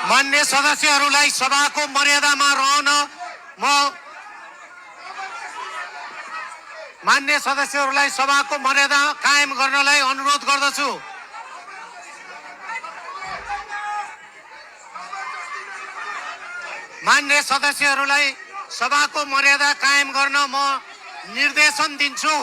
मान्य सदस्यहरूलाई सभाको मर्यादामा रहन म मान्य सदस्यहरूलाई सभाको मर्यादा कायम गर्नलाई अनुरोध गर्दछु। मान्य सदस्यहरूलाई सभाको मर्यादा कायम गर्न म निर्देशन दिन्छु।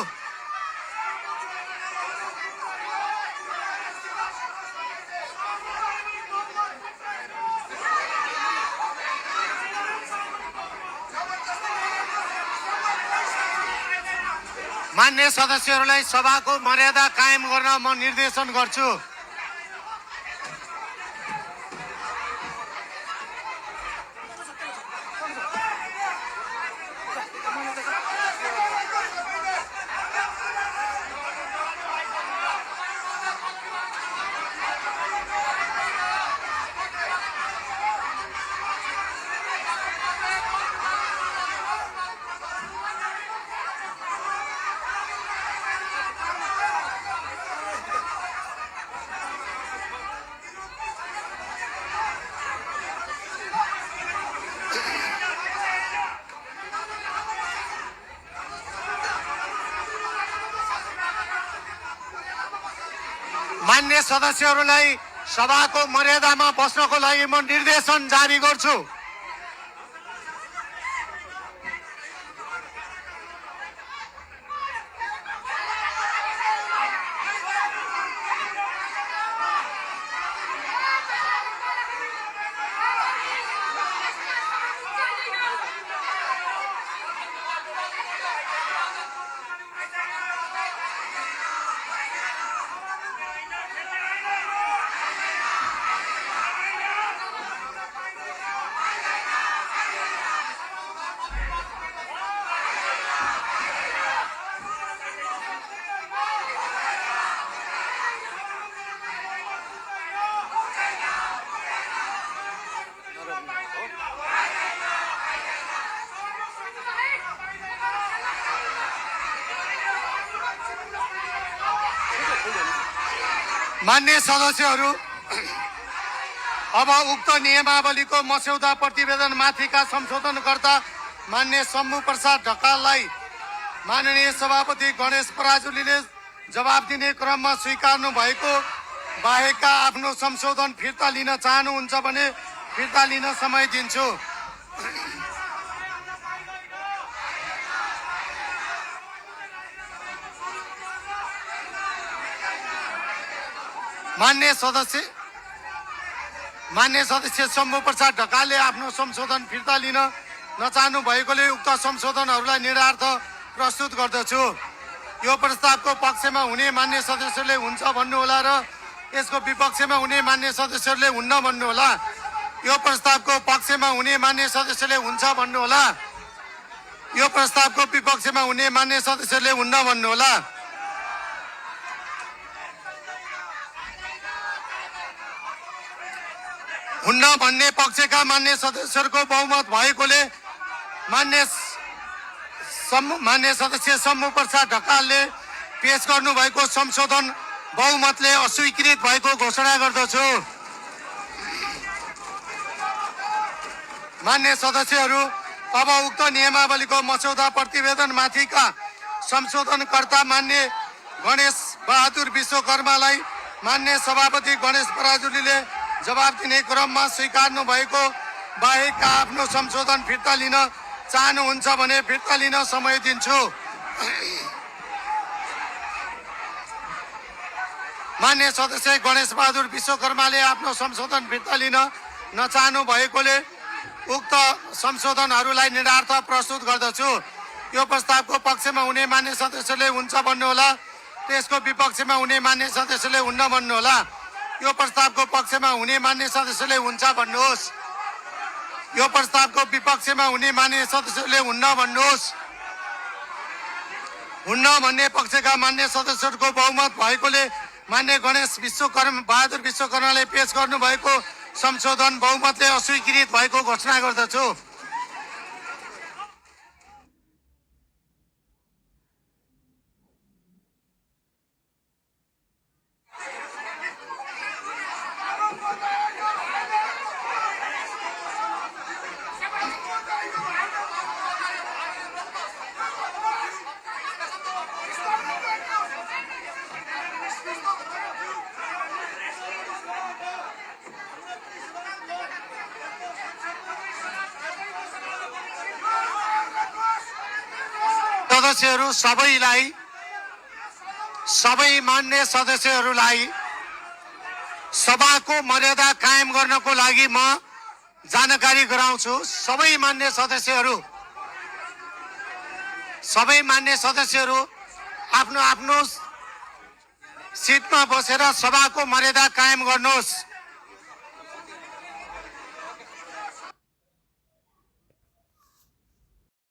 मान्य सदस्यहरूलाई सभाको मर्यादा कायम गर्न म निर्देशन गर्छु। मान्य सदस्यहरूलाई सभाको मर्यादामा बस्नको लागि म निर्देशन जारी गर्छु। मान्य सदस्यहरू, अब उक्त नियमावलीको मस्यौदा प्रतिवेदन माथिका संशोधनकर्ता मान्य शम्भु प्रसाद ढकाललाई माननीय सभापति गणेश पराजुलीले जवाब दिने क्रममा स्वीकार्नु भएको बाहेकका आफ्नो संशोधन फिर्ता लिन चाहनुहुन्छ भने फिर्ता लिन समय दिन्छु। मान्य सदस्य शम्भु प्रसाद ढकालले आफ्नो संशोधन फिर्ता लिन नचाहनु भएकोले उक्त संशोधनहरूलाई निरार्थ प्रस्तुत गर्दछु। यो प्रस्तावको पक्षमा हुने मान्य सदस्यले हुन्छ भन्नुहोला र यसको विपक्षमा हुने मान्य सदस्यहरूले हुन्न भन्नुहोला। यो प्रस्तावको पक्षमा हुने मान्य सदस्यले हुन्छ भन्नुहोला। यो प्रस्तावको विपक्षमा हुने मान्य सदस्यहरूले हुन्न भन्नुहोला। हुन्न भन्ने पक्षका मान्य सदस्यहरूको बहुमत भएकोले मान्य सदस्य शम्भु प्रसाद ढकालले पेश गर्नुभएको संशोधन बहुमतले अस्वीकृत भएको घोषणा गर्दछु। मान्य सदस्यहरू, अब उक्त नियमावलीको मस्यौदा प्रतिवेदन माथिका संशोधनकर्ता मान्य गणेश बहादुर विश्वकर्मालाई मान्य सभापति गणेश पराजुलीले जवाब दिने क्रममा स्वीकार्नु भएको बाहेकका आफ्नो संशोधन फिर्ता लिन चाहनुहुन्छ भने फिर्ता लिन समय दिन्छु। मान्य सदस्य गणेश बहादुर विश्वकर्माले आफ्नो संशोधन फिर्ता लिन नचाहनु भएकोले उक्त संशोधनहरूलाई निरार्थ प्रस्तुत गर्दछु। यो प्रस्तावको पक्षमा हुने मान्य सदस्यले हुन्छ भन्नुहोला, त्यसको विपक्षमा हुने मान्य सदस्यले हुन्न भन्नुहोला। यो प्रस्तावको पक्षमा हुने मान्य सदस्यले हुन्छ भन्नुहोस्। यो प्रस्तावको विपक्षमा हुने मान्य सदस्यले हुन्न भन्नुहोस्। हुन्न भन्ने पक्षका मान्य सदस्यहरूको बहुमत भएकोले मान्य गणेश बहादुर विश्वकर्माले पेश गर्नुभएको संशोधन बहुमतले अस्वीकृत भएको घोषणा गर्दछु। सदस्यहरू सबै मान्य सदस्यहरूलाई सभाको मर्यादा कायम गर्नको लागि म जानकारी गराउँछु। सबै मान्य सदस्यहरू आफ्नो आफ्नो सिटमा बसेर सभाको मर्यादा कायम गर्नुहोस्।